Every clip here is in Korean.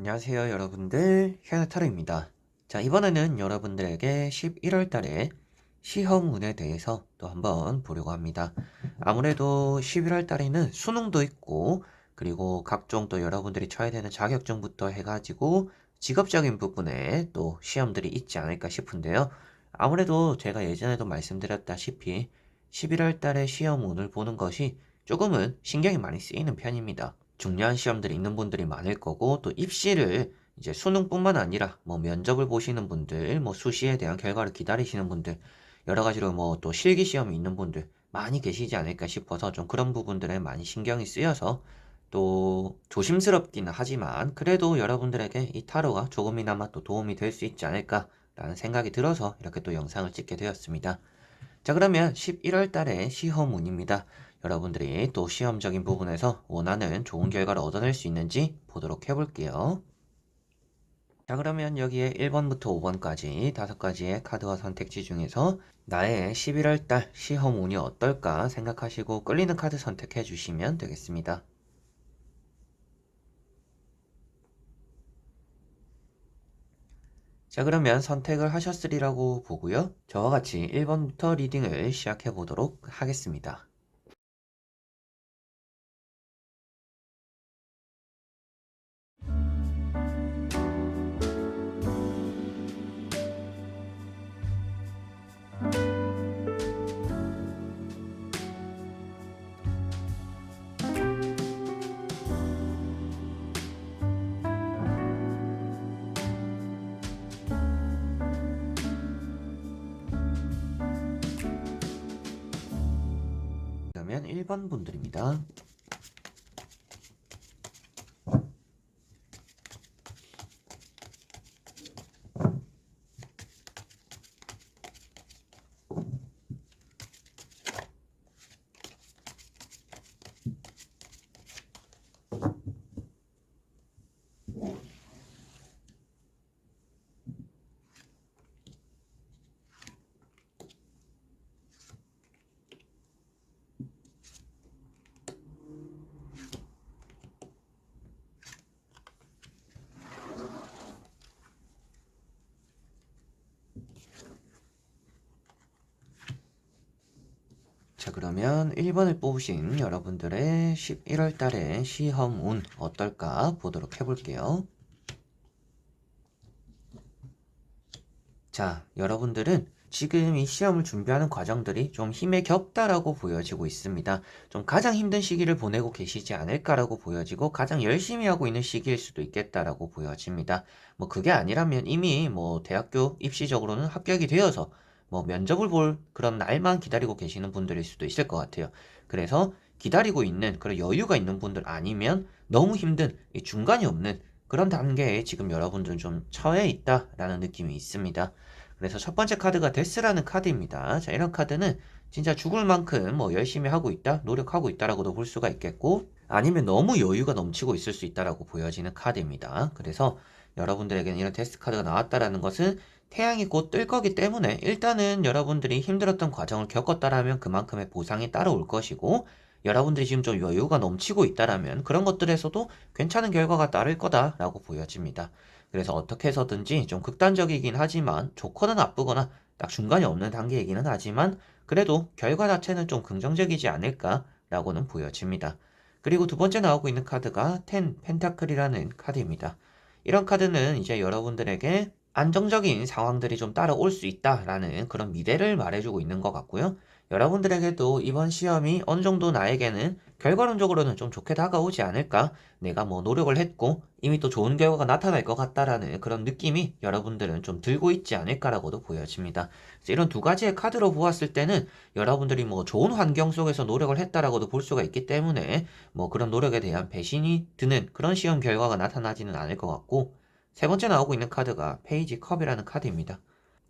안녕하세요, 여러분들. 현아타로입니다. 자, 이번에는 여러분들에게 11월 달에 시험운에 대해서 또 한번 보려고 합니다. 아무래도 11월 달에는 수능도 있고, 그리고 각종 또 여러분들이 쳐야 되는 자격증부터 해가지고 직업적인 부분에 또 시험들이 있지 않을까 싶은데요. 아무래도 제가 예전에도 말씀드렸다시피 11월 달에 시험운을 보는 것이 조금은 신경이 많이 쓰이는 편입니다. 중요한 시험들이 있는 분들이 많을 거고, 또 입시를 이제 수능뿐만 아니라 뭐 면접을 보시는 분들, 뭐 수시에 대한 결과를 기다리시는 분들, 여러 가지로 뭐 또 실기 시험이 있는 분들 많이 계시지 않을까 싶어서 좀 그런 부분들에 많이 신경이 쓰여서 또 조심스럽기는 하지만 그래도 여러분들에게 이 타로가 조금이나마 또 도움이 될 수 있지 않을까라는 생각이 들어서 이렇게 또 영상을 찍게 되었습니다. 자, 그러면 11월 달에 시험운입니다. 여러분들이 또 시험적인 부분에서 원하는 좋은 결과를 얻어낼 수 있는지 보도록 해볼게요. 자, 그러면 여기에 1번부터 5번까지 5가지의 카드와 선택지 중에서 나의 11월 달 시험운이 어떨까 생각하시고 끌리는 카드 선택해 주시면 되겠습니다. 자, 그러면 선택을 하셨으리라고 보고요. 저와 같이 1번부터 리딩을 시작해 보도록 하겠습니다. 그러면 1번 분들입니다. 자, 그러면 1번을 뽑으신 여러분들의 11월 달의 시험운 어떨까 보도록 해볼게요. 자, 여러분들은 지금 이 시험을 준비하는 과정들이 좀 힘에 겹다라고 보여지고 있습니다. 좀 가장 힘든 시기를 보내고 계시지 않을까라고 보여지고 가장 열심히 하고 있는 시기일 수도 있겠다라고 보여집니다. 뭐 그게 아니라면 이미 뭐 대학교 입시적으로는 합격이 되어서 뭐 면접을 볼 그런 날만 기다리고 계시는 분들일 수도 있을 것 같아요. 그래서 기다리고 있는 그런 여유가 있는 분들 아니면 너무 힘든 이 중간이 없는 그런 단계에 지금 여러분들은 좀 처해 있다라는 느낌이 있습니다. 그래서 첫 번째 카드가 데스라는 카드입니다. 자, 이런 카드는 진짜 죽을 만큼 뭐 열심히 하고 있다, 노력하고 있다라고도 볼 수가 있겠고, 아니면 너무 여유가 넘치고 있을 수 있다라고 보여지는 카드입니다. 그래서 여러분들에게는 이런 데스 카드가 나왔다라는 것은 태양이 곧 뜰 거기 때문에 일단은 여러분들이 힘들었던 과정을 겪었다라면 그만큼의 보상이 따라올 것이고, 여러분들이 지금 좀 여유가 넘치고 있다라면 그런 것들에서도 괜찮은 결과가 따를 거다라고 보여집니다. 그래서 어떻게 해서든지 좀 극단적이긴 하지만 좋거나 나쁘거나 딱 중간이 없는 단계이기는 하지만 그래도 결과 자체는 좀 긍정적이지 않을까라고는 보여집니다. 그리고 두 번째 나오고 있는 카드가 텐 펜타클이라는 카드입니다. 이런 카드는 이제 여러분들에게 안정적인 상황들이 좀 따라올 수 있다라는 그런 미래를 말해주고 있는 것 같고요. 여러분들에게도 이번 시험이 어느 정도 나에게는 결과론적으로는 좀 좋게 다가오지 않을까? 내가 뭐 노력을 했고 이미 또 좋은 결과가 나타날 것 같다라는 그런 느낌이 여러분들은 좀 들고 있지 않을까라고도 보여집니다. 그래서 이런 두 가지의 카드로 보았을 때는 여러분들이 뭐 좋은 환경 속에서 노력을 했다라고도 볼 수가 있기 때문에 뭐 그런 노력에 대한 배신이 드는 그런 시험 결과가 나타나지는 않을 것 같고 세 번째 나오고 있는 카드가 페이지 컵이라는 카드입니다.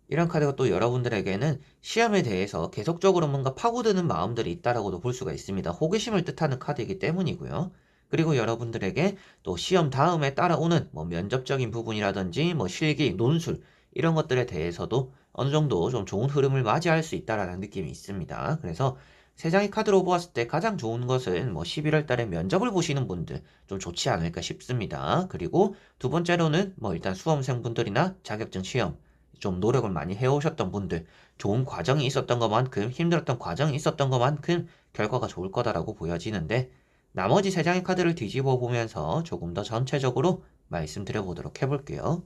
이런 카드가 또 여러분들에게는 시험에 대해서 계속적으로 뭔가 파고드는 마음들이 있다라고도 볼 수가 있습니다. 호기심을 뜻하는 카드이기 때문이고요. 그리고 여러분들에게 또 시험 다음에 따라오는 뭐 면접적인 부분이라든지 뭐 실기, 논술 이런 것들에 대해서도 어느 정도 좀 좋은 흐름을 맞이할 수 있다라는 느낌이 있습니다. 그래서 세 장의 카드로 보았을 때 가장 좋은 것은 뭐 11월 달에 면접을 보시는 분들 좀 좋지 않을까 싶습니다. 그리고 두 번째로는 뭐 일단 수험생분들이나 자격증 시험 좀 노력을 많이 해오셨던 분들, 좋은 과정이 있었던 것만큼, 힘들었던 과정이 있었던 것만큼 결과가 좋을 거다라고 보여지는데, 나머지 세 장의 카드를 뒤집어 보면서 조금 더 전체적으로 말씀드려 보도록 해볼게요.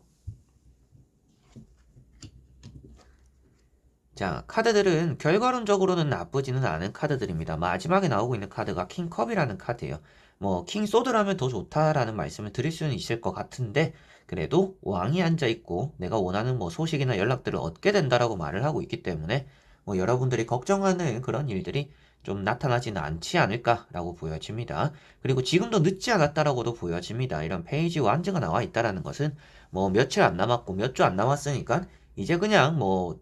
자, 카드들은 결과론적으로는 나쁘지는 않은 카드들입니다. 마지막에 나오고 있는 카드가 킹컵이라는 카드예요. 뭐 킹소드라면 더 좋다라는 말씀을 드릴 수는 있을 것 같은데, 그래도 왕이 앉아 있고 내가 원하는 뭐 소식이나 연락들을 얻게 된다라고 말을 하고 있기 때문에 뭐 여러분들이 걱정하는 그런 일들이 좀 나타나지는 않지 않을까라고 보여집니다. 그리고 지금도 늦지 않았다라고도 보여집니다. 이런 페이지 완즈가 나와 있다라는 것은 뭐 며칠 안 남았고 몇 주 안 남았으니까 이제 그냥 뭐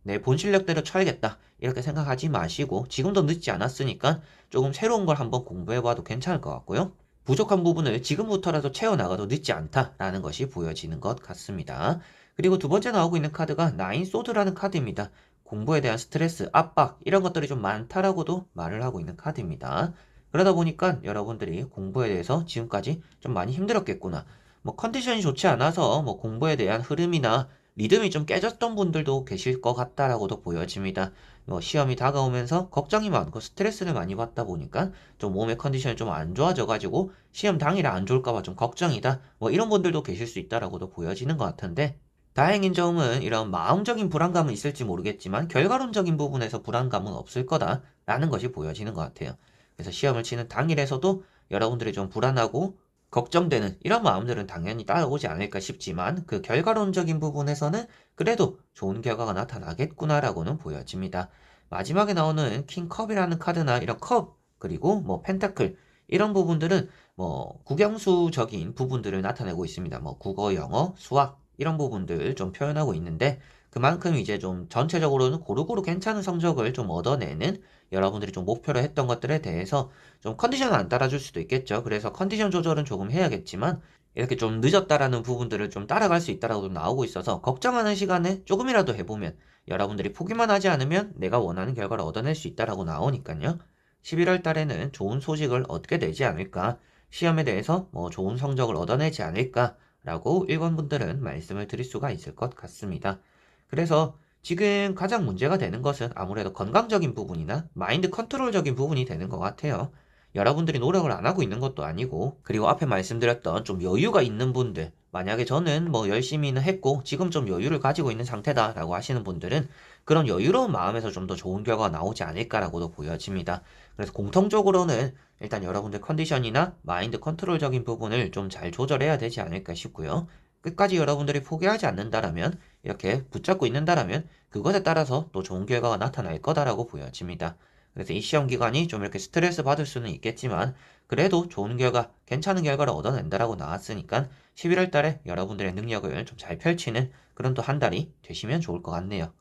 내 본 실력대로 쳐야겠다. 이렇게 생각하지 마시고 지금도 늦지 않았으니까 조금 새로운 걸 한번 공부해봐도 괜찮을 것 같고요. 부족한 부분을 지금부터라도 채워나가도 늦지 않다라는 것이 보여지는 것 같습니다. 그리고 두 번째 나오고 있는 카드가 나인 소드라는 카드입니다. 공부에 대한 스트레스, 압박 이런 것들이 좀 많다라고도 말을 하고 있는 카드입니다. 그러다 보니까 여러분들이 공부에 대해서 지금까지 좀 많이 힘들었겠구나. 뭐 컨디션이 좋지 않아서 뭐 공부에 대한 흐름이나 리듬이 좀 깨졌던 분들도 계실 것 같다라고도 보여집니다. 뭐 시험이 다가오면서 걱정이 많고 스트레스를 많이 받다 보니까 좀 몸의 컨디션이 좀 안 좋아져가지고 시험 당일에 안 좋을까봐 좀 걱정이다. 뭐 이런 분들도 계실 수 있다라고도 보여지는 것 같은데, 다행인 점은 이런 마음적인 불안감은 있을지 모르겠지만 결과론적인 부분에서 불안감은 없을 거다라는 것이 보여지는 것 같아요. 그래서 시험을 치는 당일에서도 여러분들이 좀 불안하고 걱정되는 이런 마음들은 당연히 따라오지 않을까 싶지만, 그 결과론적인 부분에서는 그래도 좋은 결과가 나타나겠구나라고는 보여집니다. 마지막에 나오는 킹컵이라는 카드나 이런 컵, 그리고 뭐 펜타클 이런 부분들은 뭐 국영수적인 부분들을 나타내고 있습니다. 뭐 국어, 영어, 수학 이런 부분들 좀 표현하고 있는데, 그만큼 이제 좀 전체적으로는 고루고루 괜찮은 성적을 좀 얻어내는, 여러분들이 좀 목표로 했던 것들에 대해서 좀 컨디션은 안 따라줄 수도 있겠죠. 그래서 컨디션 조절은 조금 해야겠지만 이렇게 좀 늦었다라는 부분들을 좀 따라갈 수 있다라고 나오고 있어서, 걱정하는 시간에 조금이라도 해보면 여러분들이 포기만 하지 않으면 내가 원하는 결과를 얻어낼 수 있다라고 나오니까요. 11월 달에는 좋은 소식을 얻게 되지 않을까, 시험에 대해서 뭐 좋은 성적을 얻어내지 않을까라고 1번 분들은 말씀을 드릴 수가 있을 것 같습니다. 그래서 지금 가장 문제가 되는 것은 아무래도 건강적인 부분이나 마인드 컨트롤적인 부분이 되는 것 같아요. 여러분들이 노력을 안 하고 있는 것도 아니고, 그리고 앞에 말씀드렸던 좀 여유가 있는 분들, 만약에 저는 뭐 열심히는 했고 지금 좀 여유를 가지고 있는 상태다라고 하시는 분들은 그런 여유로운 마음에서 좀 더 좋은 결과가 나오지 않을까라고도 보여집니다. 그래서 공통적으로는 일단 여러분들 컨디션이나 마인드 컨트롤적인 부분을 좀 잘 조절해야 되지 않을까 싶고요. 끝까지 여러분들이 포기하지 않는다라면, 이렇게 붙잡고 있는다라면 그것에 따라서 또 좋은 결과가 나타날 거다라고 보여집니다. 그래서 이 시험 기간이 좀 이렇게 스트레스 받을 수는 있겠지만 그래도 좋은 결과, 괜찮은 결과를 얻어낸다라고 나왔으니까 11월 달에 여러분들의 능력을 좀 잘 펼치는 그런 또 한 달이 되시면 좋을 것 같네요.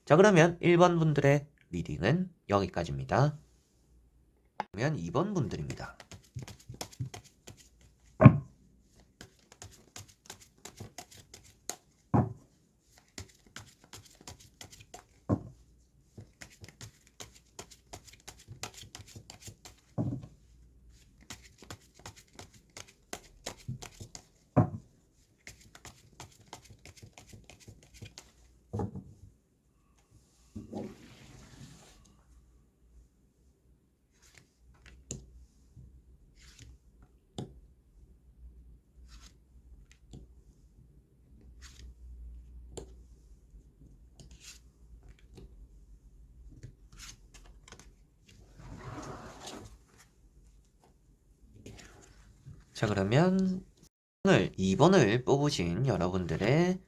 자, 그러면 1번 분들의 리딩은 여기까지입니다. 그러면 2번 분들입니다. 자, 그러면 오늘 2번을 뽑으신 여러분들의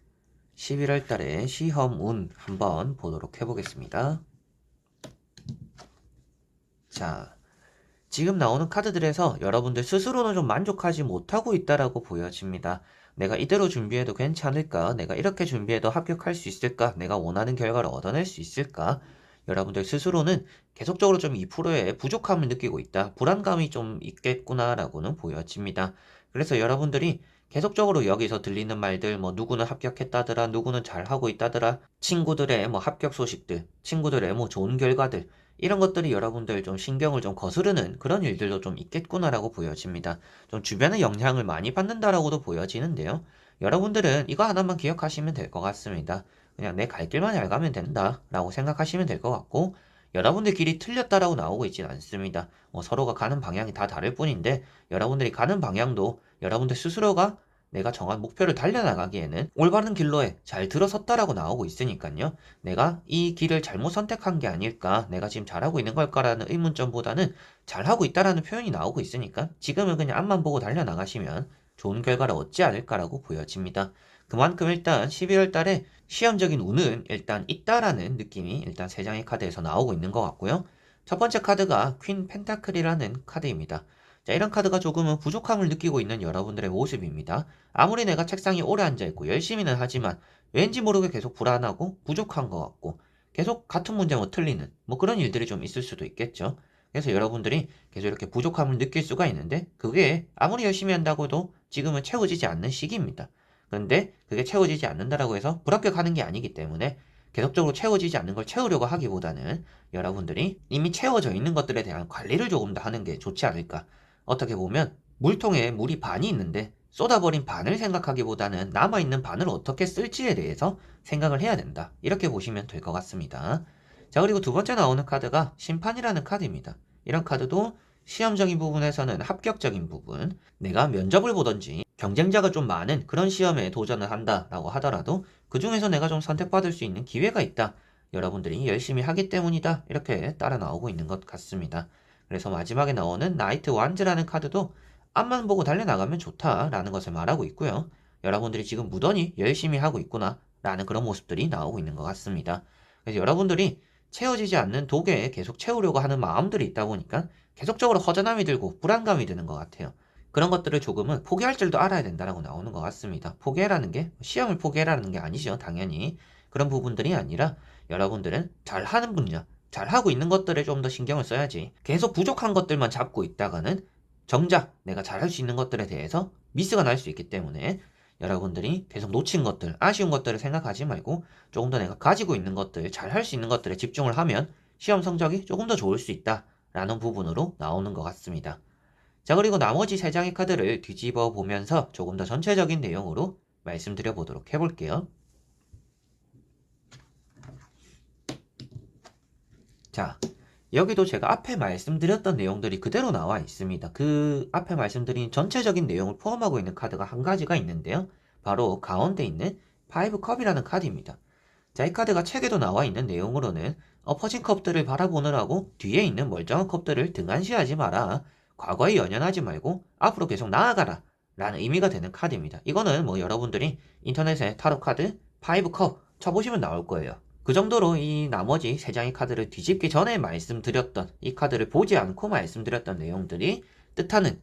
11월 달의 시험 운 한번 보도록 해보겠습니다. 자, 지금 나오는 카드들에서 여러분들 스스로는 좀 만족하지 못하고 있다라고 보여집니다. 내가 이대로 준비해도 괜찮을까? 내가 이렇게 준비해도 합격할 수 있을까? 내가 원하는 결과를 얻어낼 수 있을까? 여러분들 스스로는 계속적으로 좀 2%의 부족함을 느끼고 있다. 불안감이 좀 있겠구나라고는 보여집니다. 그래서 여러분들이 계속적으로 여기서 들리는 말들, 뭐 누구는 합격했다더라, 누구는 잘하고 있다더라, 친구들의 뭐 합격 소식들, 친구들의 뭐 좋은 결과들, 이런 것들이 여러분들 좀 신경을 좀 거스르는 그런 일들도 좀 있겠구나라고 보여집니다. 좀 주변의 영향을 많이 받는다라고도 보여지는데요. 여러분들은 이거 하나만 기억하시면 될 것 같습니다. 그냥 내 갈 길만 잘 가면 된다라고 생각하시면 될 것 같고, 여러분들 길이 틀렸다라고 나오고 있진 않습니다. 서로가 가는 방향이 다 다를 뿐인데, 여러분들이 가는 방향도 여러분들 스스로가 내가 정한 목표를 달려나가기에는 올바른 길로에 잘 들어섰다라고 나오고 있으니까요. 내가 이 길을 잘못 선택한 게 아닐까, 내가 지금 잘하고 있는 걸까라는 의문점보다는 잘하고 있다라는 표현이 나오고 있으니까 지금은 그냥 앞만 보고 달려나가시면 좋은 결과를 얻지 않을까라고 보여집니다. 그만큼 일단 12월 달에 시험적인 운은 일단 있다라는 느낌이 일단 세 장의 카드에서 나오고 있는 것 같고요. 첫 번째 카드가 퀸 펜타클이라는 카드입니다. 자, 이런 카드가 조금은 부족함을 느끼고 있는 여러분들의 모습입니다. 아무리 내가 책상에 오래 앉아있고 열심히는 하지만 왠지 모르게 계속 불안하고 부족한 것 같고 계속 같은 문제만 틀리는 뭐 그런 일들이 좀 있을 수도 있겠죠. 그래서 여러분들이 계속 이렇게 부족함을 느낄 수가 있는데 그게 아무리 열심히 한다고도 지금은 채워지지 않는 시기입니다. 그런데 그게 채워지지 않는다라고 해서 불합격하는 게 아니기 때문에 계속적으로 채워지지 않는 걸 채우려고 하기보다는 여러분들이 이미 채워져 있는 것들에 대한 관리를 조금 더 하는 게 좋지 않을까. 어떻게 보면 물통에 물이 반이 있는데 쏟아버린 반을 생각하기보다는 남아있는 반을 어떻게 쓸지에 대해서 생각을 해야 된다. 이렇게 보시면 될 것 같습니다. 자, 그리고 두 번째 나오는 카드가 심판이라는 카드입니다. 이런 카드도 시험적인 부분에서는 합격적인 부분, 내가 면접을 보던지 경쟁자가 좀 많은 그런 시험에 도전을 한다라고 하더라도 그 중에서 내가 좀 선택받을 수 있는 기회가 있다. 여러분들이 열심히 하기 때문이다. 이렇게 따라 나오고 있는 것 같습니다. 그래서 마지막에 나오는 나이트 완즈라는 카드도 앞만 보고 달려나가면 좋다라는 것을 말하고 있고요. 여러분들이 지금 무던히 열심히 하고 있구나 라는 그런 모습들이 나오고 있는 것 같습니다. 그래서 여러분들이 채워지지 않는 독에 계속 채우려고 하는 마음들이 있다 보니까 계속적으로 허전함이 들고 불안감이 드는 것 같아요. 그런 것들을 조금은 포기할 줄도 알아야 된다라고 나오는 것 같습니다. 포기해라는 게 시험을 포기해라는 게 아니죠. 당연히 그런 부분들이 아니라 여러분들은 잘하는 분야, 잘하고 있는 것들에 좀 더 신경을 써야지 계속 부족한 것들만 잡고 있다가는 정작 내가 잘할 수 있는 것들에 대해서 미스가 날 수 있기 때문에 여러분들이 계속 놓친 것들, 아쉬운 것들을 생각하지 말고 조금 더 내가 가지고 있는 것들, 잘할 수 있는 것들에 집중을 하면 시험 성적이 조금 더 좋을 수 있다라는 부분으로 나오는 것 같습니다. 자, 그리고 나머지 세 장의 카드를 뒤집어 보면서 조금 더 전체적인 내용으로 말씀드려 보도록 해볼게요. 자, 여기도 제가 앞에 말씀드렸던 내용들이 그대로 나와 있습니다. 그 앞에 말씀드린 전체적인 내용을 포함하고 있는 카드가 한 가지가 있는데요. 바로 가운데 있는 5컵이라는 카드입니다. 자, 이 카드가 책에도 나와 있는 내용으로는 엎어진 컵들을 바라보느라고 뒤에 있는 멀쩡한 컵들을 등한시하지 마라. 과거에 연연하지 말고 앞으로 계속 나아가라. 라는 의미가 되는 카드입니다. 이거는 뭐 여러분들이 인터넷에 타로 카드 5컵 쳐보시면 나올 거예요. 그 정도로 이 나머지 세 장의 카드를 뒤집기 전에 말씀드렸던 이 카드를 보지 않고 말씀드렸던 내용들이 뜻하는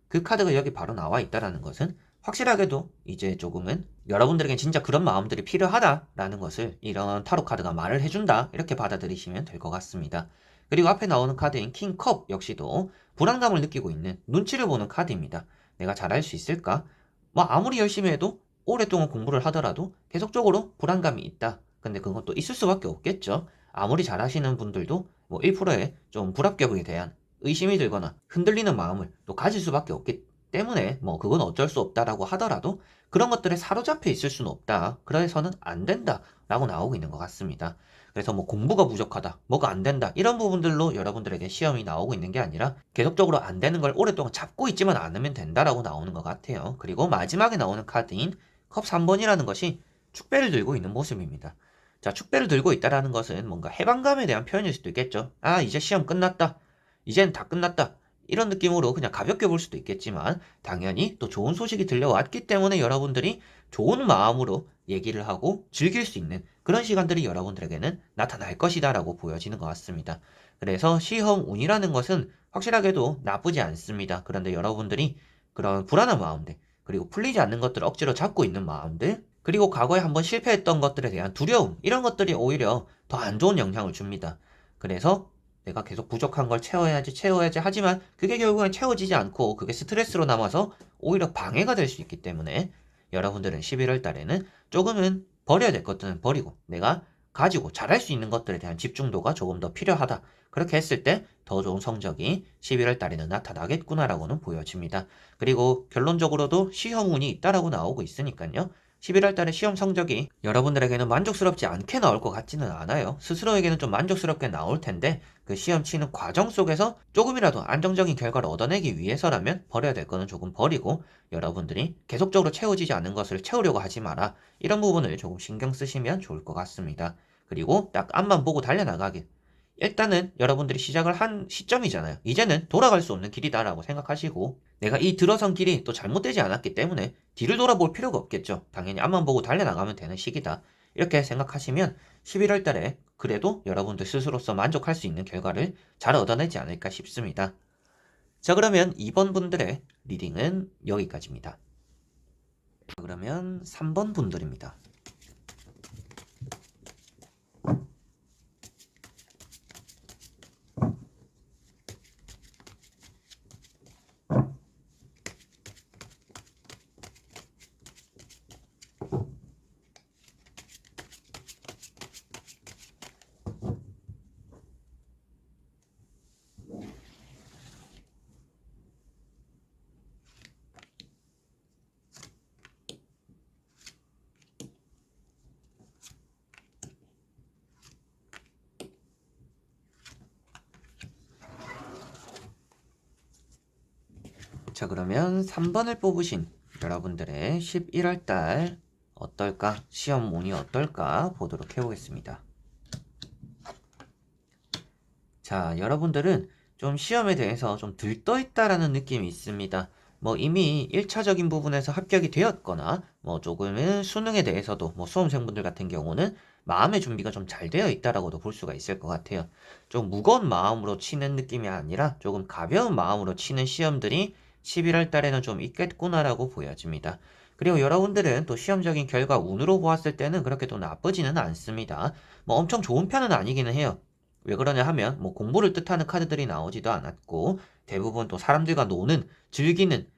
그 카드가 여기 바로 나와 있다는 것은 확실하게도 이제 조금은 여러분들에겐 진짜 그런 마음들이 필요하다라는 것을 이런 타로 카드가 말을 해준다 이렇게 받아들이시면 될 것 같습니다. 그리고 앞에 나오는 카드인 킹컵 역시도 불안감을 느끼고 있는 눈치를 보는 카드입니다. 내가 잘할 수 있을까? 뭐 아무리 열심히 해도 오랫동안 공부를 하더라도 계속적으로 불안감이 있다. 근데 그건 또 있을 수밖에 없겠죠. 아무리 잘하시는 분들도 뭐 1%의 좀 불합격에 대한 의심이 들거나 흔들리는 마음을 또 가질 수밖에 없기 때문에 뭐 그건 어쩔 수 없다라고 하더라도 그런 것들에 사로잡혀 있을 수는 없다. 그래서는 안 된다라고 나오고 있는 것 같습니다. 그래서 뭐 공부가 부족하다, 뭐가 안 된다 이런 부분들로 여러분들에게 시험이 나오고 있는 게 아니라 계속적으로 안 되는 걸 오랫동안 잡고 있지만 않으면 된다라고 나오는 것 같아요. 그리고 마지막에 나오는 카드인 컵 3번이라는 것이 축배를 들고 있는 모습입니다. 자, 축배를 들고 있다라는 것은 뭔가 해방감에 대한 표현일 수도 있겠죠. 아, 이제 시험 끝났다. 이젠 다 끝났다. 이런 느낌으로 그냥 가볍게 볼 수도 있겠지만 당연히 또 좋은 소식이 들려왔기 때문에 여러분들이 좋은 마음으로 얘기를 하고 즐길 수 있는 그런 시간들이 여러분들에게는 나타날 것이다 라고 보여지는 것 같습니다. 그래서 시험 운이라는 것은 확실하게도 나쁘지 않습니다. 그런데 여러분들이 그런 불안한 마음들 그리고 풀리지 않는 것들을 억지로 잡고 있는 마음들 그리고 과거에 한번 실패했던 것들에 대한 두려움 이런 것들이 오히려 더 안 좋은 영향을 줍니다. 그래서 내가 계속 부족한 걸 채워야지 하지만 그게 결국엔 채워지지 않고 그게 스트레스로 남아서 오히려 방해가 될 수 있기 때문에 여러분들은 11월 달에는 조금은 버려야 될 것들은 버리고 내가 가지고 잘할 수 있는 것들에 대한 집중도가 조금 더 필요하다. 그렇게 했을 때 더 좋은 성적이 11월 달에는 나타나겠구나라고는 보여집니다. 그리고 결론적으로도 시험 운이 있다라고 나오고 있으니까요. 11월 달에 시험 성적이 여러분들에게는 만족스럽지 않게 나올 것 같지는 않아요. 스스로에게는 좀 만족스럽게 나올 텐데 그 시험 치는 과정 속에서 조금이라도 안정적인 결과를 얻어내기 위해서라면 버려야 될 거는 조금 버리고 여러분들이 계속적으로 채워지지 않는 것을 채우려고 하지 마라. 이런 부분을 조금 신경 쓰시면 좋을 것 같습니다. 그리고 딱 앞만 보고 달려나가길. 일단은 여러분들이 시작을 한 시점이잖아요. 이제는 돌아갈 수 없는 길이다라고 생각하시고 내가 이 들어선 길이 또 잘못되지 않았기 때문에 뒤를 돌아볼 필요가 없겠죠. 당연히 앞만 보고 달려나가면 되는 시기다. 이렇게 생각하시면 11월 달에 그래도 여러분들 스스로서 만족할 수 있는 결과를 잘 얻어내지 않을까 싶습니다. 자, 그러면 2번 분들의 리딩은 여기까지입니다. 그러면 3번 분들입니다. 자, 그러면 3번을 뽑으신 여러분들의 11월 달 어떨까? 시험 운이 어떨까? 보도록 해보겠습니다. 자, 여러분들은 좀 시험에 대해서 좀 들떠있다라는 느낌이 있습니다. 뭐 이미 1차적인 부분에서 합격이 되었거나 뭐 조금은 수능에 대해서도 뭐 수험생분들 같은 경우는 마음의 준비가 좀 잘 되어 있다라고도 볼 수가 있을 것 같아요. 좀 무거운 마음으로 치는 느낌이 아니라 조금 가벼운 마음으로 치는 시험들이 11월 달에는 좀 있겠구나라고 보여집니다. 그리고 여러분들은 또 시험적인 결과 운으로 보았을 때는 그렇게 또 나쁘지는 않습니다. 뭐 엄청 좋은 편은 아니기는 해요. 왜 그러냐 하면 뭐 공부를 뜻하는 카드들이 나오지도 않았고 대부분 또 사람들과 노는, 즐기는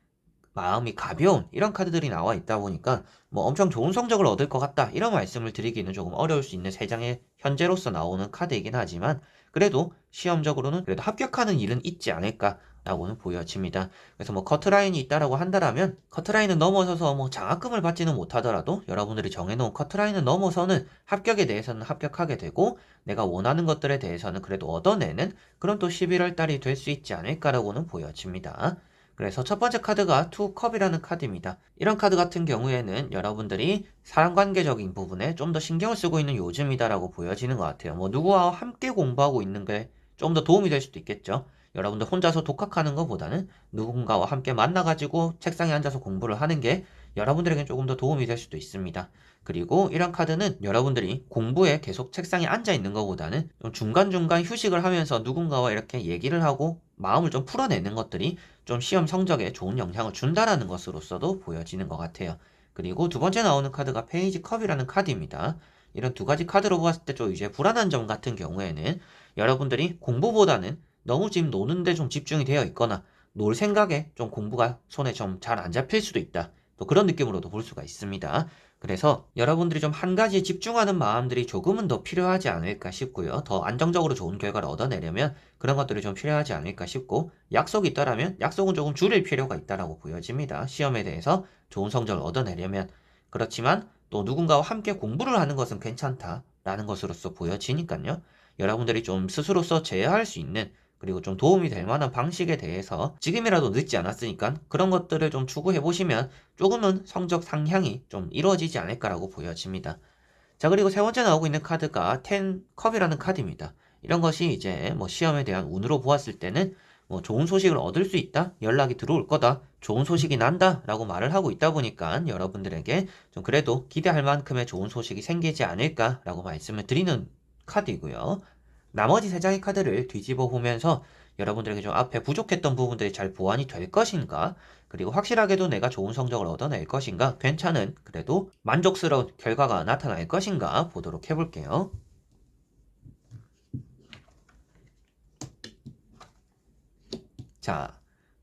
마음이 가벼운 이런 카드들이 나와 있다 보니까 뭐 엄청 좋은 성적을 얻을 것 같다 이런 말씀을 드리기는 조금 어려울 수 있는 세 장의 현재로서 나오는 카드이긴 하지만 그래도 시험적으로는 그래도 합격하는 일은 있지 않을까라고는 보여집니다. 그래서 뭐 커트라인이 있다라고 한다라면 커트라인은 넘어서서 뭐 장학금을 받지는 못하더라도 여러분들이 정해놓은 커트라인은 넘어서는 합격에 대해서는 합격하게 되고 내가 원하는 것들에 대해서는 그래도 얻어내는 그런 또 11월 달이 될 수 있지 않을까라고는 보여집니다. 그래서 첫 번째 카드가 투컵이라는 카드입니다. 이런 카드 같은 경우에는 여러분들이 사람관계적인 부분에 좀 더 신경을 쓰고 있는 요즘이다라고 보여지는 것 같아요. 뭐 누구와 함께 공부하고 있는 게 좀 더 도움이 될 수도 있겠죠. 여러분들 혼자서 독학하는 것보다는 누군가와 함께 만나가지고 책상에 앉아서 공부를 하는 게 여러분들에게 조금 더 도움이 될 수도 있습니다. 그리고 이런 카드는 여러분들이 공부에 계속 책상에 앉아 있는 것보다는 좀 중간중간 휴식을 하면서 누군가와 이렇게 얘기를 하고 마음을 좀 풀어내는 것들이 좀 시험 성적에 좋은 영향을 준다라는 것으로서도 보여지는 것 같아요. 그리고 두 번째 나오는 카드가 페이지 컵이라는 카드입니다. 이런 두 가지 카드로 보았을 때 좀 이제 불안한 점 같은 경우에는 여러분들이 공부보다는 너무 지금 노는데 좀 집중이 되어 있거나 놀 생각에 좀 공부가 손에 좀 잘 안 잡힐 수도 있다. 또 그런 느낌으로도 볼 수가 있습니다. 그래서 여러분들이 좀 한 가지에 집중하는 마음들이 조금은 더 필요하지 않을까 싶고요. 더 안정적으로 좋은 결과를 얻어내려면 그런 것들이 좀 필요하지 않을까 싶고 약속이 있다라면 약속은 조금 줄일 필요가 있다라고 보여집니다. 시험에 대해서 좋은 성적을 얻어내려면 그렇지만 또 누군가와 함께 공부를 하는 것은 괜찮다라는 것으로서 보여지니까요. 여러분들이 좀 스스로서 제어할 수 있는 그리고 좀 도움이 될 만한 방식에 대해서 지금이라도 늦지 않았으니까 그런 것들을 좀 추구해 보시면 조금은 성적 상향이 좀 이루어지지 않을까라고 보여집니다. 자, 그리고 세 번째 나오고 있는 카드가 10컵이라는 카드입니다. 이런 것이 이제 뭐 시험에 대한 운으로 보았을 때는 뭐 좋은 소식을 얻을 수 있다, 연락이 들어올 거다, 좋은 소식이 난다 라고 말을 하고 있다 보니까 여러분들에게 좀 그래도 기대할 만큼의 좋은 소식이 생기지 않을까라고 말씀을 드리는 카드이고요. 나머지 세 장의 카드를 뒤집어 보면서 여러분들에게 좀 앞에 부족했던 부분들이 잘 보완이 될 것인가, 그리고 확실하게도 내가 좋은 성적을 얻어낼 것인가, 괜찮은, 그래도 만족스러운 결과가 나타날 것인가 보도록 해볼게요. 자,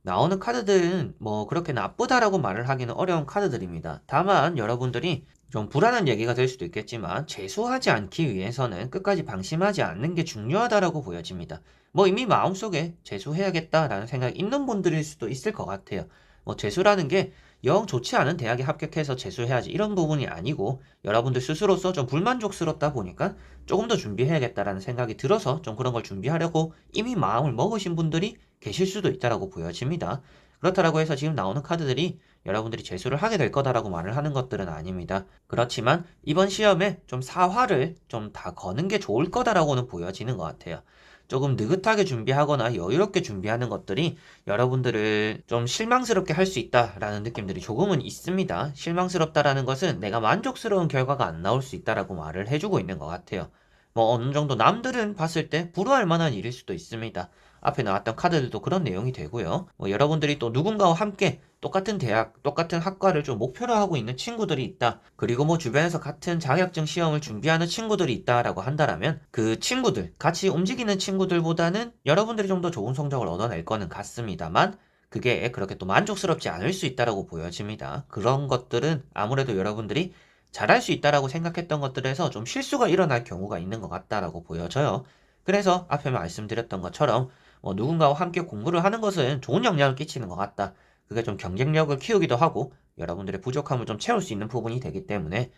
나오는 카드들은 뭐 그렇게 나쁘다라고 말을 하기는 어려운 카드들입니다. 다만 여러분들이 좀 불안한 얘기가 될 수도 있겠지만 재수하지 않기 위해서는 끝까지 방심하지 않는 게 중요하다라고 보여집니다. 뭐 이미 마음속에 재수해야겠다라는 생각이 있는 분들일 수도 있을 것 같아요. 뭐 재수라는 게 영 좋지 않은 대학에 합격해서 재수해야지 이런 부분이 아니고 여러분들 스스로서 좀 불만족스럽다 보니까 조금 더 준비해야겠다라는 생각이 들어서 좀 그런 걸 준비하려고 이미 마음을 먹으신 분들이 계실 수도 있다라고 보여집니다. 그렇다라고 해서 지금 나오는 카드들이 여러분들이 재수를 하게 될 거다라고 말을 하는 것들은 아닙니다. 그렇지만 이번 시험에 좀 사활을 좀 다 거는 게 좋을 거다라고는 보여지는 것 같아요. 조금 느긋하게 준비하거나 여유롭게 준비하는 것들이 여러분들을 좀 실망스럽게 할 수 있다라는 느낌들이 조금은 있습니다. 실망스럽다라는 것은 내가 만족스러운 결과가 안 나올 수 있다라고 말을 해주고 있는 것 같아요. 뭐 어느 정도 남들은 봤을 때 불우할 만한 일일 수도 있습니다. 앞에 나왔던 카드들도 그런 내용이 되고요. 뭐 여러분들이 또 누군가와 함께 똑같은 대학, 똑같은 학과를 좀 목표로 하고 있는 친구들이 있다. 그리고 뭐 주변에서 같은 자격증 시험을 준비하는 친구들이 있다라고 한다라면 그 친구들, 같이 움직이는 친구들보다는 여러분들이 좀 더 좋은 성적을 얻어낼 거는 같습니다만 그게 그렇게 또 만족스럽지 않을 수 있다라고 보여집니다. 그런 것들은 아무래도 여러분들이 잘할 수 있다라고 생각했던 것들에서 좀 실수가 일어날 경우가 있는 것 같다라고 보여져요. 그래서 앞에 말씀드렸던 것처럼 누군가와 함께 공부를 하는 것은 좋은 영향을 끼치는 것 같다. 그게 좀 경쟁력을 키우기도 하고 여러분들의 부족함을 좀 채울 수 있는 부분이 되기 때문에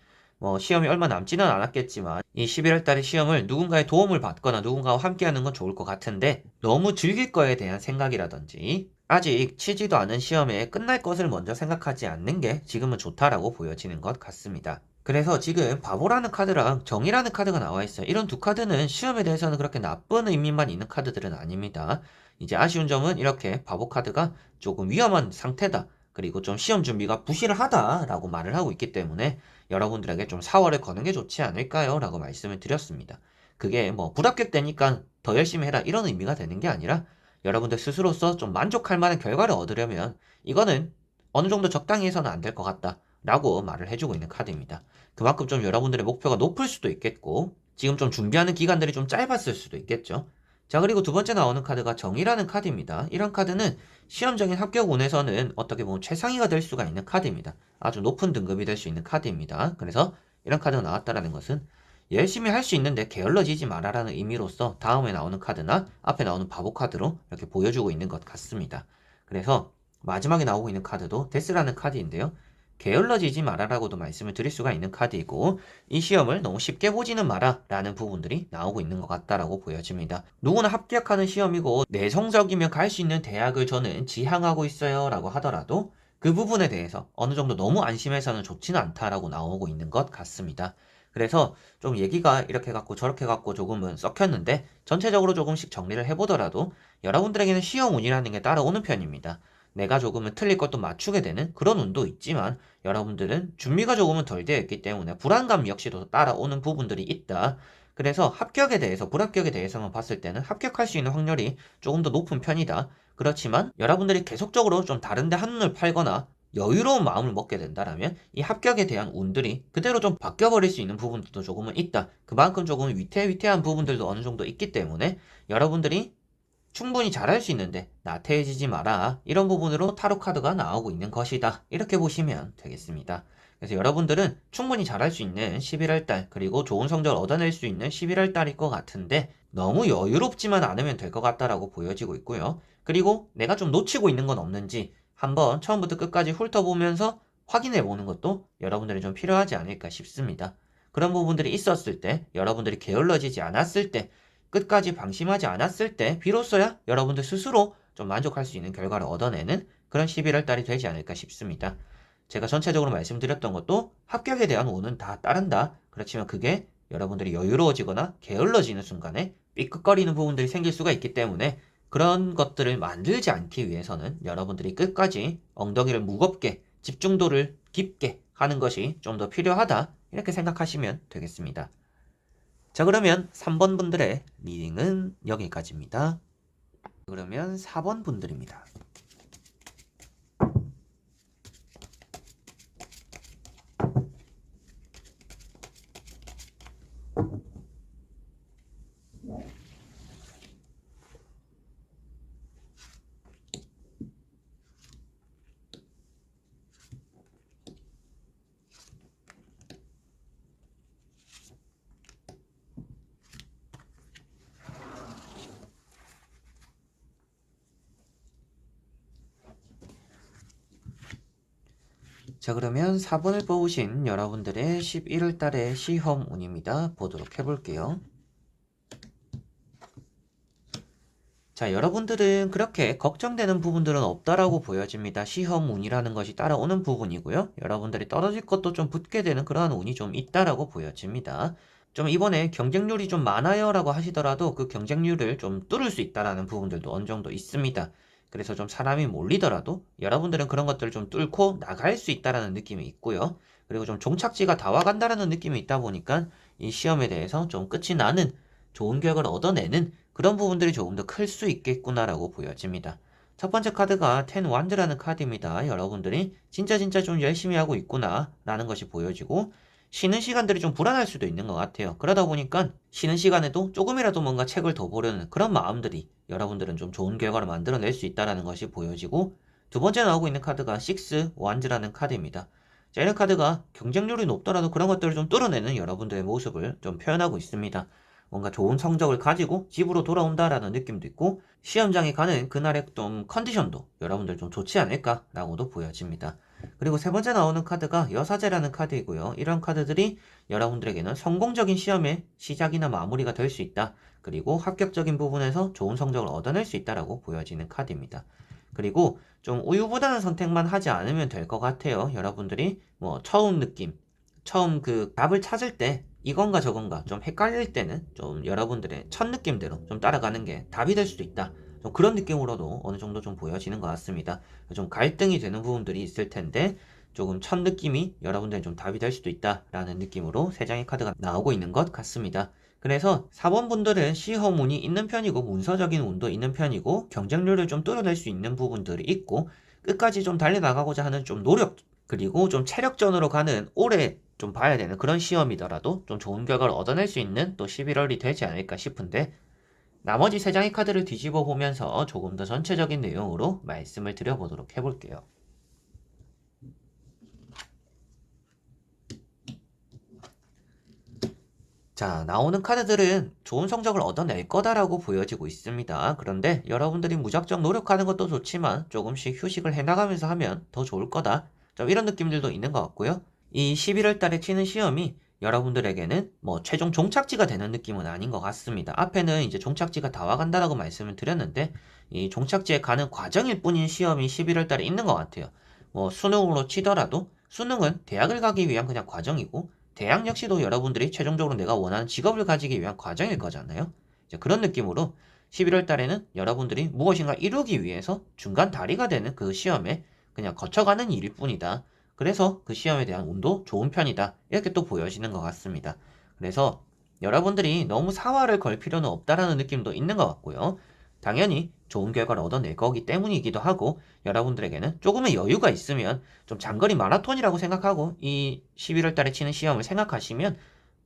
시험이 얼마 남지는 않았겠지만 이 11월 달에 시험을 누군가의 도움을 받거나 누군가와 함께 하는 건 좋을 것 같은데 너무 즐길 거에 대한 생각이라든지 아직 치지도 않은 시험에 끝날 것을 먼저 생각하지 않는 게 지금은 좋다라고 보여지는 것 같습니다. 그래서 지금 바보라는 카드랑 정의라는 카드가 나와 있어요. 이런 두 카드는 시험에 대해서는 그렇게 나쁜 의미만 있는 카드들은 아닙니다. 이제 아쉬운 점은 이렇게 바보 카드가 조금 위험한 상태다. 그리고 좀 시험 준비가 부실하다라고 말을 하고 있기 때문에 여러분들에게 좀 사활을 거는 게 좋지 않을까요? 라고 말씀을 드렸습니다. 그게 뭐 불합격되니까 더 열심히 해라 이런 의미가 되는 게 아니라 여러분들 스스로서 좀 만족할 만한 결과를 얻으려면 이거는 어느 정도 적당히 해서는 안 될 것 같다. 라고 말을 해주고 있는 카드입니다. 그만큼 좀 여러분들의 목표가 높을 수도 있겠고 지금 좀 준비하는 기간들이 좀 짧았을 수도 있겠죠. 자, 그리고 두 번째 나오는 카드가 정의라는 카드입니다. 이런 카드는 시험적인 합격운에서는 어떻게 보면 최상위가 될 수가 있는 카드입니다. 아주 높은 등급이 될 수 있는 카드입니다. 그래서 이런 카드가 나왔다라는 것은 열심히 할 수 있는데 게을러지지 마라라는 의미로서 다음에 나오는 카드나 앞에 나오는 바보 카드로 이렇게 보여주고 있는 것 같습니다. 그래서 마지막에 나오고 있는 카드도 데스라는 카드인데요. 게을러지지 마라라고도 말씀을 드릴 수가 있는 카드이고 이 시험을 너무 쉽게 보지는 마라 라는 부분들이 나오고 있는 것 같다라고 보여집니다. 누구나 합격하는 시험이고 내 성적이면 갈 수 있는 대학을 저는 지향하고 있어요 라고 하더라도 그 부분에 대해서 어느 정도 너무 안심해서는 좋지는 않다라고 나오고 있는 것 같습니다. 그래서 좀 얘기가 이렇게 갖고 저렇게 갖고 조금은 썩혔는데 전체적으로 조금씩 정리를 해보더라도 여러분들에게는 시험 운이라는 게 따라오는 편입니다. 내가 조금은 틀릴 것도 맞추게 되는 그런 운도 있지만 여러분들은 준비가 조금은 덜 되어 있기 때문에 불안감 역시도 따라오는 부분들이 있다. 그래서 합격에 대해서 불합격에 대해서만 봤을 때는 합격할 수 있는 확률이 조금 더 높은 편이다. 그렇지만 여러분들이 계속적으로 좀 다른데 한눈을 팔거나 여유로운 마음을 먹게 된다라면 이 합격에 대한 운들이 그대로 좀 바뀌어버릴 수 있는 부분들도 조금은 있다. 그만큼 조금 위태위태한 부분들도 어느 정도 있기 때문에 여러분들이 충분히 잘할 수 있는데 나태해지지 마라. 이런 부분으로 타로 카드가 나오고 있는 것이다. 이렇게 보시면 되겠습니다. 그래서 여러분들은 충분히 잘할 수 있는 11월 달 그리고 좋은 성적을 얻어낼 수 있는 11월 달일 것 같은데 너무 여유롭지만 않으면 될 것 같다라고 보여지고 있고요. 그리고 내가 좀 놓치고 있는 건 없는지 한번 처음부터 끝까지 훑어보면서 확인해 보는 것도 여러분들이 좀 필요하지 않을까 싶습니다. 그런 부분들이 있었을 때 여러분들이 게을러지지 않았을 때 끝까지 방심하지 않았을 때 비로소야 여러분들 스스로 좀 만족할 수 있는 결과를 얻어내는 그런 11월 달이 되지 않을까 싶습니다. 제가 전체적으로 말씀드렸던 것도 합격에 대한 오는 다 따른다. 그렇지만 그게 여러분들이 여유로워지거나 게을러지는 순간에 삐끗거리는 부분들이 생길 수가 있기 때문에 그런 것들을 만들지 않기 위해서는 여러분들이 끝까지 엉덩이를 무겁게 집중도를 깊게 하는 것이 좀 더 필요하다. 이렇게 생각하시면 되겠습니다. 자, 그러면 3번 분들의 리딩은 여기까지입니다. 그러면 4번 분들입니다. 자, 그러면 4번을 뽑으신 여러분들의 11월 달의 시험 운입니다. 보도록 해볼게요. 자, 여러분들은 그렇게 걱정되는 부분들은 없다라고 보여집니다. 시험 운이라는 것이 따라오는 부분이고요. 여러분들이 떨어질 것도 좀 붙게 되는 그러한 운이 좀 있다라고 보여집니다. 좀 이번에 경쟁률이 좀 많아요 라고 하시더라도 그 경쟁률을 좀 뚫을 수 있다라는 부분들도 어느 정도 있습니다. 그래서 좀 사람이 몰리더라도 여러분들은 그런 것들을 좀 뚫고 나갈 수 있다라는 느낌이 있고요. 그리고 좀 종착지가 다 와간다라는 느낌이 있다 보니까 이 시험에 대해서 좀 끝이 나는 좋은 결과를 얻어내는 그런 부분들이 조금 더 클 수 있겠구나라고 보여집니다. 첫 번째 카드가 10 완드라는 카드입니다. 여러분들이 진짜 좀 열심히 하고 있구나 라는 것이 보여지고 쉬는 시간들이 좀 불안할 수도 있는 것 같아요. 그러다 보니까 쉬는 시간에도 조금이라도 뭔가 책을 더 보려는 그런 마음들이 여러분들은 좀 좋은 결과를 만들어낼 수 있다는 것이 보여지고 두 번째 나오고 있는 카드가 6 완즈라는 카드입니다. 자, 이런 카드가 경쟁률이 높더라도 그런 것들을 좀 뚫어내는 여러분들의 모습을 좀 표현하고 있습니다. 뭔가 좋은 성적을 가지고 집으로 돌아온다라는 느낌도 있고 시험장에 가는 그날의 좀 컨디션도 여러분들 좀 좋지 않을까라고도 보여집니다. 그리고 세 번째 나오는 카드가 여사제라는 카드이고요. 이런 카드들이 여러분들에게는 성공적인 시험의 시작이나 마무리가 될 수 있다. 그리고 합격적인 부분에서 좋은 성적을 얻어낼 수 있다라고 보여지는 카드입니다. 그리고 좀 우유부단한 선택만 하지 않으면 될 것 같아요. 여러분들이 뭐 처음 느낌, 처음 그 답을 찾을 때 이건가 저건가 좀 헷갈릴 때는 좀 여러분들의 첫 느낌대로 좀 따라가는 게 답이 될 수도 있다. 좀 그런 느낌으로도 어느 정도 좀 보여지는 것 같습니다. 좀 갈등이 되는 부분들이 있을 텐데 조금 첫 느낌이 여러분들은 좀 답이 될 수도 있다라는 느낌으로 세 장의 카드가 나오고 있는 것 같습니다. 그래서 4번 분들은 시험 운이 있는 편이고 문서적인 운도 있는 편이고 경쟁률을 좀 뚫어낼 수 있는 부분들이 있고 끝까지 좀 달려나가고자 하는 좀 노력 그리고 좀 체력전으로 가는 오래 좀 봐야 되는 그런 시험이더라도 좀 좋은 결과를 얻어낼 수 있는 또 11월이 되지 않을까 싶은데 나머지 세 장의 카드를 뒤집어 보면서 조금 더 전체적인 내용으로 말씀을 드려보도록 해볼게요. 자, 나오는 카드들은 좋은 성적을 얻어낼 거다라고 보여지고 있습니다. 그런데 여러분들이 무작정 노력하는 것도 좋지만 조금씩 휴식을 해나가면서 하면 더 좋을 거다. 좀 이런 느낌들도 있는 것 같고요. 이 11월 달에 치는 시험이 여러분들에게는 뭐 최종 종착지가 되는 느낌은 아닌 것 같습니다. 앞에는 이제 종착지가 다 와간다라고 말씀을 드렸는데 이 종착지에 가는 과정일 뿐인 시험이 11월 달에 있는 것 같아요. 뭐 수능으로 치더라도 수능은 대학을 가기 위한 그냥 과정이고 대학 역시도 여러분들이 최종적으로 내가 원하는 직업을 가지기 위한 과정일 거잖아요. 이제 그런 느낌으로 11월 달에는 여러분들이 무엇인가 이루기 위해서 중간 다리가 되는 그 시험에 그냥 거쳐가는 일일 뿐이다. 그래서 그 시험에 대한 운도 좋은 편이다. 이렇게 또 보여지는 것 같습니다. 그래서 여러분들이 너무 사활을 걸 필요는 없다라는 느낌도 있는 것 같고요. 당연히 좋은 결과를 얻어낼 거기 때문이기도 하고 여러분들에게는 조금의 여유가 있으면 좀 장거리 마라톤이라고 생각하고 이 11월 달에 치는 시험을 생각하시면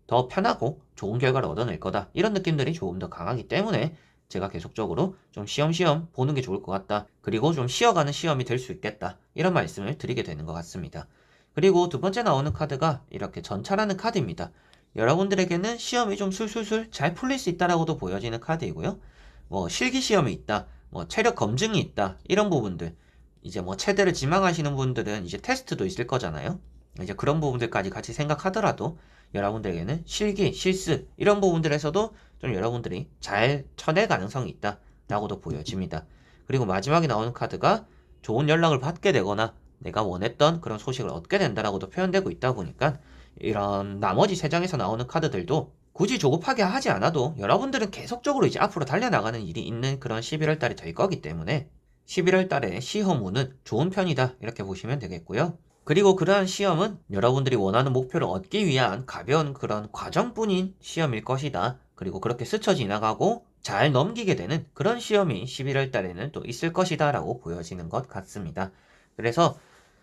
더 편하고 좋은 결과를 얻어낼 거다. 이런 느낌들이 조금 더 강하기 때문에 제가 계속적으로 좀 시험시험 보는 게 좋을 것 같다. 그리고 좀 쉬어가는 시험이 될 수 있겠다. 이런 말씀을 드리게 되는 것 같습니다. 그리고 두 번째 나오는 카드가 이렇게 전차라는 카드입니다. 여러분들에게는 시험이 좀 술술술 잘 풀릴 수 있다라고도 보여지는 카드이고요. 뭐 실기 시험이 있다. 뭐 체력 검증이 있다. 이런 부분들. 이제 뭐 체대를 지망하시는 분들은 이제 테스트도 있을 거잖아요. 이제 그런 부분들까지 같이 생각하더라도 여러분들에게는 실기, 실습 이런 부분들에서도 좀 여러분들이 잘 쳐낼 가능성이 있다라고도 보여집니다. 그리고 마지막에 나오는 카드가 좋은 연락을 받게 되거나 내가 원했던 그런 소식을 얻게 된다라고도 표현되고 있다 보니까 이런 나머지 세 장에서 나오는 카드들도 굳이 조급하게 하지 않아도 여러분들은 계속적으로 이제 앞으로 달려나가는 일이 있는 그런 11월 달이 될 거기 때문에 11월 달에 시험운은 좋은 편이다 이렇게 보시면 되겠고요. 그리고 그러한 시험은 여러분들이 원하는 목표를 얻기 위한 가벼운 그런 과정뿐인 시험일 것이다. 그리고 그렇게 스쳐 지나가고 잘 넘기게 되는 그런 시험이 11월 달에는 또 있을 것이다 라고 보여지는 것 같습니다. 그래서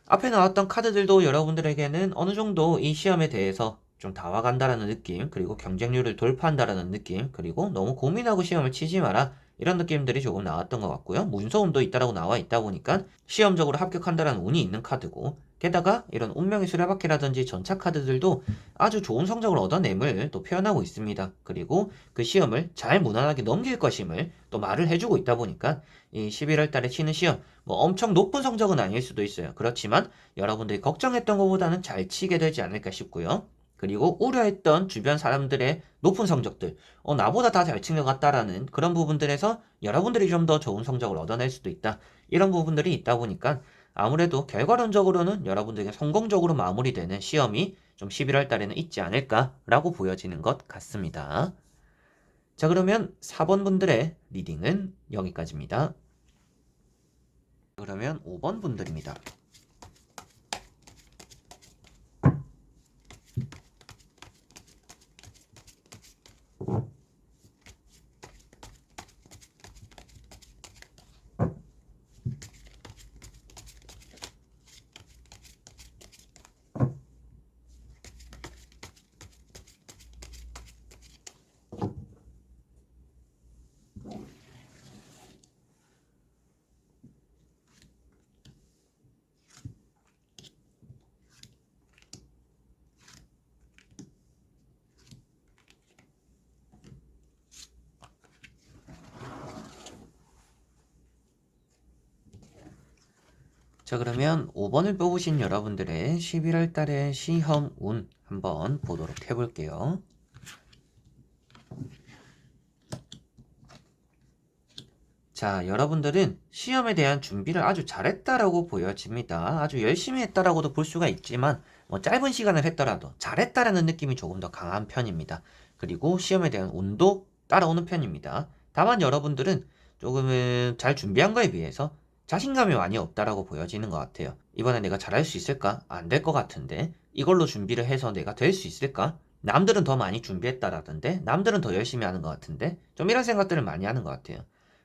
앞에 나왔던 카드들도 여러분들에게는 어느 정도 이 시험에 대해서 좀 다와간다라는 느낌, 그리고 경쟁률을 돌파한다라는 느낌, 그리고 너무 고민하고 시험을 치지 마라. 이런 느낌들이 조금 나왔던 것 같고요. 문서운도 있다라고 나와 있다 보니까 시험적으로 합격한다라는 운이 있는 카드고, 게다가 이런 운명의 수레바퀴라든지 전차 카드들도 아주 좋은 성적을 얻어냄을 또 표현하고 있습니다. 그리고 그 시험을 잘 무난하게 넘길 것임을 또 말을 해주고 있다 보니까 이 11월 달에 치는 시험 뭐 엄청 높은 성적은 아닐 수도 있어요. 그렇지만 여러분들이 걱정했던 것보다는 잘 치게 되지 않을까 싶고요. 그리고 우려했던 주변 사람들의 높은 성적들, 나보다 다 잘 친 것 같다라는 그런 부분들에서 여러분들이 좀 더 좋은 성적을 얻어낼 수도 있다. 이런 부분들이 있다 보니까 아무래도 결과론적으로는 여러분들에게 성공적으로 마무리되는 시험이 좀 11월 달에는 있지 않을까라고 보여지는 것 같습니다. 자, 그러면 4번 분들의 리딩은 여기까지입니다. 그러면 5번 분들입니다. 자, 그러면 5번을 뽑으신 여러분들의 11월 달의 시험 운 한번 보도록 해볼게요. 자, 여러분들은 시험에 대한 준비를 아주 잘했다라고 보여집니다. 아주 열심히 했다라고도 볼 수가 있지만 뭐 짧은 시간을 했더라도 잘했다라는 느낌이 조금 더 강한 편입니다. 그리고 시험에 대한 운도 따라오는 편입니다. 다만 여러분들은 조금은 잘 준비한 거에 비해서 자신감이 많이 없다라고 보여지는 것 같아요. 이번에 내가 잘할 수 있을까? 안 될 것 같은데 이걸로 준비를 해서 내가 될 수 있을까? 남들은 더 많이 준비했다라던데 남들은 더 열심히 하는 것 같은데 좀 이런 생각들을 많이 하는 것 같아요.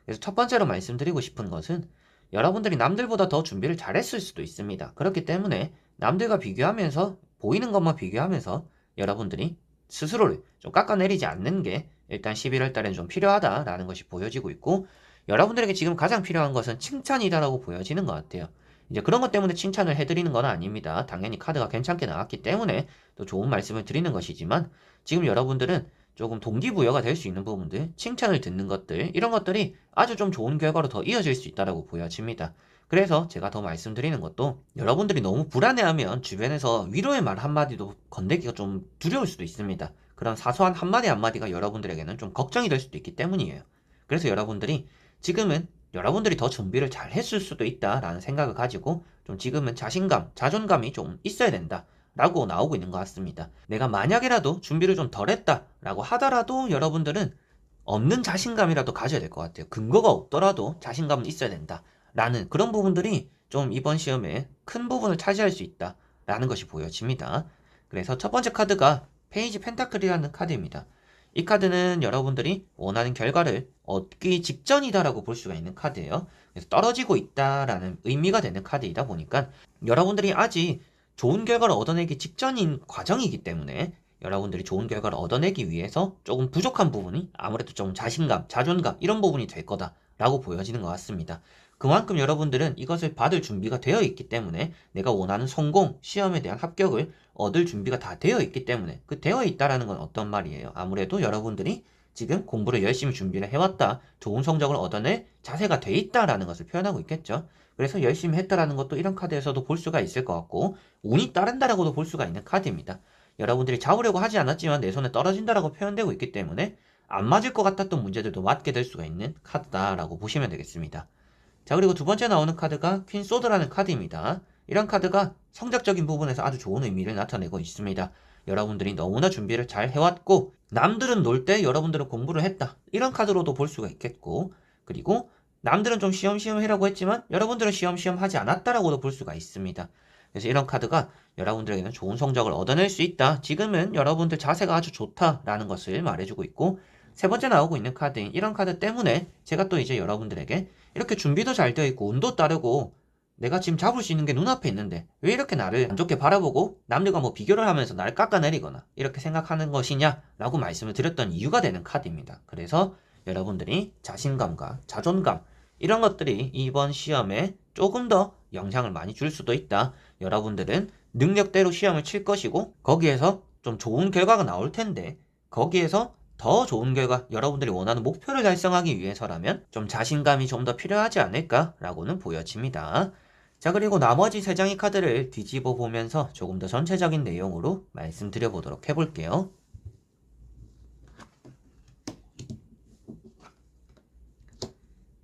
그래서 첫 번째로 말씀드리고 싶은 것은 여러분들이 남들보다 더 준비를 잘했을 수도 있습니다. 그렇기 때문에 남들과 비교하면서 보이는 것만 비교하면서 여러분들이 스스로를 좀 깎아내리지 않는 게 일단 11월 달엔 좀 필요하다라는 것이 보여지고 있고 여러분들에게 지금 가장 필요한 것은 칭찬이다라고 보여지는 것 같아요. 이제 그런 것 때문에 칭찬을 해드리는 건 아닙니다. 당연히 카드가 괜찮게 나왔기 때문에 또 좋은 말씀을 드리는 것이지만 지금 여러분들은 조금 동기부여가 될 수 있는 부분들, 칭찬을 듣는 것들, 이런 것들이 아주 좀 좋은 결과로 더 이어질 수 있다고 보여집니다. 그래서 제가 더 말씀드리는 것도 여러분들이 너무 불안해하면 주변에서 위로의 말 한마디도 건네기가 좀 두려울 수도 있습니다. 그런 사소한 한마디 한마디가 여러분들에게는 좀 걱정이 될 수도 있기 때문이에요. 그래서 여러분들이 지금은 여러분들이 더 준비를 잘 했을 수도 있다라는 생각을 가지고 좀 지금은 자신감, 자존감이 좀 있어야 된다. 라고 나오고 있는 것 같습니다. 내가 만약에라도 준비를 좀 덜 했다라고 하더라도 여러분들은 없는 자신감이라도 가져야 될 것 같아요. 근거가 없더라도 자신감은 있어야 된다. 라는 그런 부분들이 좀 이번 시험에 큰 부분을 차지할 수 있다라는 것이 보여집니다. 그래서 첫 번째 카드가 페이지 펜타클이라는 카드입니다. 이 카드는 여러분들이 원하는 결과를 얻기 직전이다라고 볼 수가 있는 카드예요. 그래서 떨어지고 있다라는 의미가 되는 카드이다 보니까 여러분들이 아직 좋은 결과를 얻어내기 직전인 과정이기 때문에 여러분들이 좋은 결과를 얻어내기 위해서 조금 부족한 부분이 아무래도 좀 자신감, 자존감 이런 부분이 될 거다라고 보여지는 것 같습니다. 그만큼 여러분들은 이것을 받을 준비가 되어 있기 때문에 내가 원하는 성공, 시험에 대한 합격을 얻을 준비가 다 되어 있기 때문에 그 되어 있다라는 건 어떤 말이에요? 아무래도 여러분들이 지금 공부를 열심히 준비를 해왔다, 좋은 성적을 얻어낼 자세가 돼 있다라는 것을 표현하고 있겠죠. 그래서 열심히 했다라는 것도 이런 카드에서도 볼 수가 있을 것 같고 운이 따른다라고도 볼 수가 있는 카드입니다. 여러분들이 잡으려고 하지 않았지만 내 손에 떨어진다라고 표현되고 있기 때문에 안 맞을 것 같았던 문제들도 맞게 될 수가 있는 카드다라고 보시면 되겠습니다. 자, 그리고 두 번째 나오는 카드가 퀸 소드라는 카드입니다. 이런 카드가 성적적인 부분에서 아주 좋은 의미를 나타내고 있습니다. 여러분들이 너무나 준비를 잘 해왔고 남들은 놀 때 여러분들은 공부를 했다. 이런 카드로도 볼 수가 있겠고 그리고 남들은 좀 시험시험 해라고 했지만 여러분들은 시험시험 하지 않았다라고도 볼 수가 있습니다. 그래서 이런 카드가 여러분들에게는 좋은 성적을 얻어낼 수 있다. 지금은 여러분들 자세가 아주 좋다라는 것을 말해주고 있고 세 번째 나오고 있는 카드인 이런 카드 때문에 제가 또 이제 여러분들에게 이렇게 준비도 잘 되어 있고 운도 따르고 내가 지금 잡을 수 있는 게 눈앞에 있는데 왜 이렇게 나를 안 좋게 바라보고 남들과 뭐 비교를 하면서 나를 깎아내리거나 이렇게 생각하는 것이냐라고 말씀을 드렸던 이유가 되는 카드입니다. 그래서 여러분들이 자신감과 자존감 이런 것들이 이번 시험에 조금 더 영향을 많이 줄 수도 있다. 여러분들은 능력대로 시험을 칠 것이고 거기에서 좀 좋은 결과가 나올 텐데 거기에서 더 좋은 결과, 여러분들이 원하는 목표를 달성하기 위해서라면 좀 자신감이 좀 더 필요하지 않을까라고는 보여집니다. 자, 그리고 나머지 3장의 카드를 뒤집어 보면서 조금 더 전체적인 내용으로 말씀드려 보도록 해볼게요.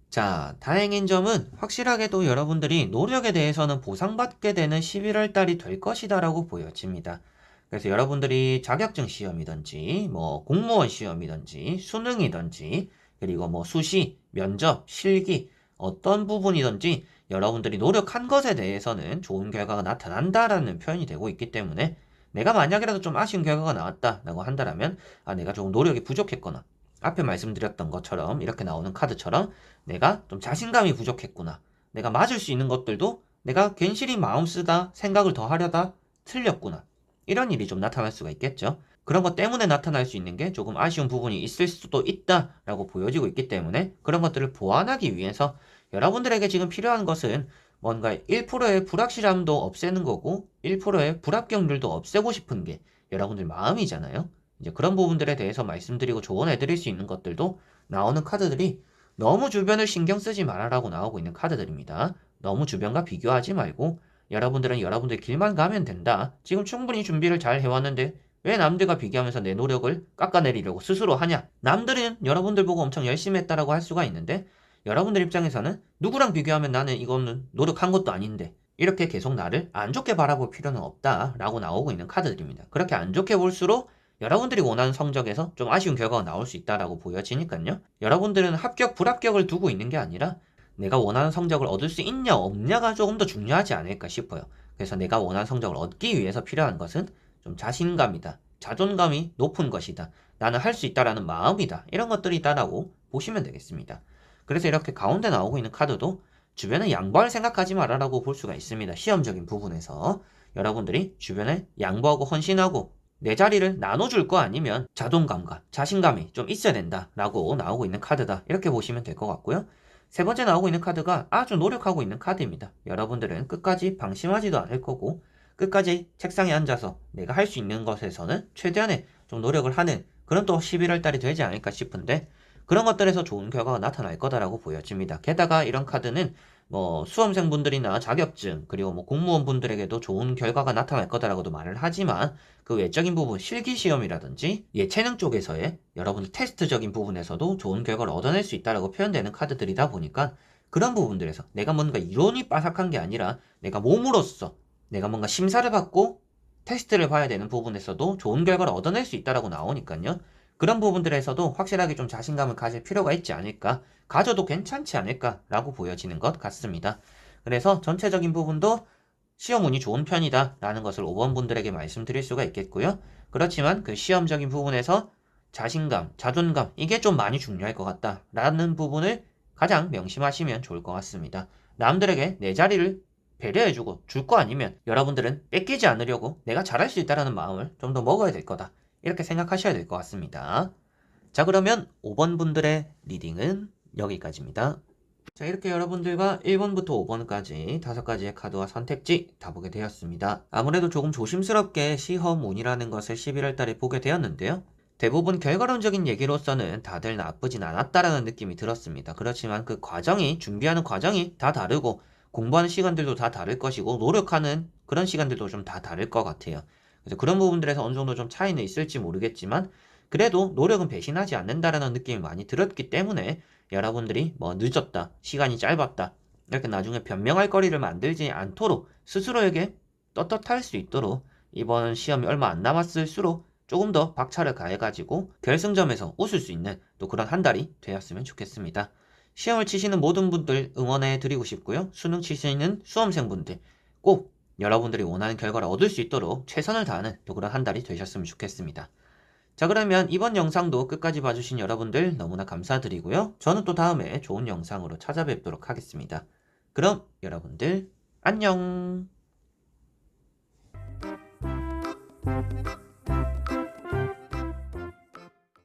자, 다행인 점은 확실하게도 여러분들이 노력에 대해서는 보상받게 되는 11월 달이 될 것이다 라고 보여집니다. 그래서 여러분들이 자격증 시험이든지, 뭐, 공무원 시험이든지, 수능이든지, 그리고 뭐, 수시, 면접, 실기, 어떤 부분이든지 여러분들이 노력한 것에 대해서는 좋은 결과가 나타난다라는 표현이 되고 있기 때문에 내가 만약이라도 좀 아쉬운 결과가 나왔다라고 한다면, 아, 내가 조금 노력이 부족했거나, 앞에 말씀드렸던 것처럼 이렇게 나오는 카드처럼 내가 좀 자신감이 부족했구나. 내가 맞을 수 있는 것들도 내가 괜시리 마음 쓰다 생각을 더 하려다 틀렸구나. 이런 일이 좀 나타날 수가 있겠죠. 그런 것 때문에 나타날 수 있는 게 조금 아쉬운 부분이 있을 수도 있다라고 보여지고 있기 때문에 그런 것들을 보완하기 위해서 여러분들에게 지금 필요한 것은 뭔가 1%의 불확실함도 없애는 거고 1%의 불합격률도 없애고 싶은 게 여러분들 마음이잖아요. 이제 그런 부분들에 대해서 말씀드리고 조언해 드릴 수 있는 것들도 나오는 카드들이 너무 주변을 신경 쓰지 말아라고 나오고 있는 카드들입니다. 너무 주변과 비교하지 말고 여러분들은 여러분들 길만 가면 된다. 지금 충분히 준비를 잘 해왔는데 왜 남들과 비교하면서 내 노력을 깎아내리려고 스스로 하냐? 남들은 여러분들 보고 엄청 열심히 했다라고 할 수가 있는데 여러분들 입장에서는 누구랑 비교하면 나는 이거는 노력한 것도 아닌데 이렇게 계속 나를 안 좋게 바라볼 필요는 없다라고 나오고 있는 카드들입니다. 그렇게 안 좋게 볼수록 여러분들이 원하는 성적에서 좀 아쉬운 결과가 나올 수 있다라고 보여지니까요. 여러분들은 합격, 불합격을 두고 있는 게 아니라 내가 원하는 성적을 얻을 수 있냐, 없냐가 조금 더 중요하지 않을까 싶어요. 그래서 내가 원하는 성적을 얻기 위해서 필요한 것은 좀 자신감이다. 자존감이 높은 것이다. 나는 할 수 있다라는 마음이다. 이런 것들이다라고 보시면 되겠습니다. 그래서 이렇게 가운데 나오고 있는 카드도 주변에 양보할 생각하지 말아라고 볼 수가 있습니다. 시험적인 부분에서 여러분들이 주변에 양보하고 헌신하고 내 자리를 나눠줄 거 아니면 자존감과 자신감이 좀 있어야 된다라고 나오고 있는 카드다. 이렇게 보시면 될 것 같고요. 세 번째 나오고 있는 카드가 아주 노력하고 있는 카드입니다. 여러분들은 끝까지 방심하지도 않을 거고 끝까지 책상에 앉아서 내가 할 수 있는 것에서는 최대한의 좀 노력을 하는 그런 또 11월 달이 되지 않을까 싶은데 그런 것들에서 좋은 결과가 나타날 거다라고 보여집니다. 게다가 이런 카드는 뭐 수험생분들이나 자격증 그리고 뭐 공무원분들에게도 좋은 결과가 나타날 거다라고도 말을 하지만 그 외적인 부분 실기시험이라든지 예체능 쪽에서의 여러분들 테스트적인 부분에서도 좋은 결과를 얻어낼 수 있다라고 표현되는 카드들이다 보니까 그런 부분들에서 내가 뭔가 이론이 빠삭한 게 아니라 내가 몸으로써 내가 뭔가 심사를 받고 테스트를 봐야 되는 부분에서도 좋은 결과를 얻어낼 수 있다라고 나오니까요. 그런 부분들에서도 확실하게 좀 자신감을 가질 필요가 있지 않을까, 가져도 괜찮지 않을까라고 보여지는 것 같습니다. 그래서 전체적인 부분도 시험 운이 좋은 편이다 라는 것을 5번 분들에게 말씀드릴 수가 있겠고요. 그렇지만 그 시험적인 부분에서 자신감, 자존감 이게 좀 많이 중요할 것 같다 라는 부분을 가장 명심하시면 좋을 것 같습니다. 남들에게 내 자리를 배려해주고 줄 거 아니면 여러분들은 뺏기지 않으려고 내가 잘할 수 있다는 마음을 좀 더 먹어야 될 거다. 이렇게 생각하셔야 될 것 같습니다. 자, 그러면 5번 분들의 리딩은 여기까지입니다. 자, 이렇게 여러분들과 1번부터 5번까지 5가지의 카드와 선택지 다 보게 되었습니다. 아무래도 조금 조심스럽게 시험 운이라는 것을 11월 달에 보게 되었는데요. 대부분 결과론적인 얘기로서는 다들 나쁘진 않았다라는 느낌이 들었습니다. 그렇지만 그 과정이, 준비하는 과정이 다 다르고 공부하는 시간들도 다 다를 것이고 노력하는 그런 시간들도 좀 다 다를 것 같아요. 그래서 그런 부분들에서 어느 정도 좀 차이는 있을지 모르겠지만 그래도 노력은 배신하지 않는다라는 느낌이 많이 들었기 때문에 여러분들이 뭐 늦었다, 시간이 짧았다 이렇게 나중에 변명할 거리를 만들지 않도록 스스로에게 떳떳할 수 있도록 이번 시험이 얼마 안 남았을수록 조금 더 박차를 가해가지고 결승점에서 웃을 수 있는 또 그런 한 달이 되었으면 좋겠습니다. 시험을 치시는 모든 분들 응원해 드리고 싶고요. 수능 치시는 수험생분들 꼭 여러분들이 원하는 결과를 얻을 수 있도록 최선을 다하는 또 그런 한 달이 되셨으면 좋겠습니다. 자, 그러면 이번 영상도 끝까지 봐주신 여러분들 너무나 감사드리고요. 저는 또 다음에 좋은 영상으로 찾아뵙도록 하겠습니다. 그럼 여러분들 안녕.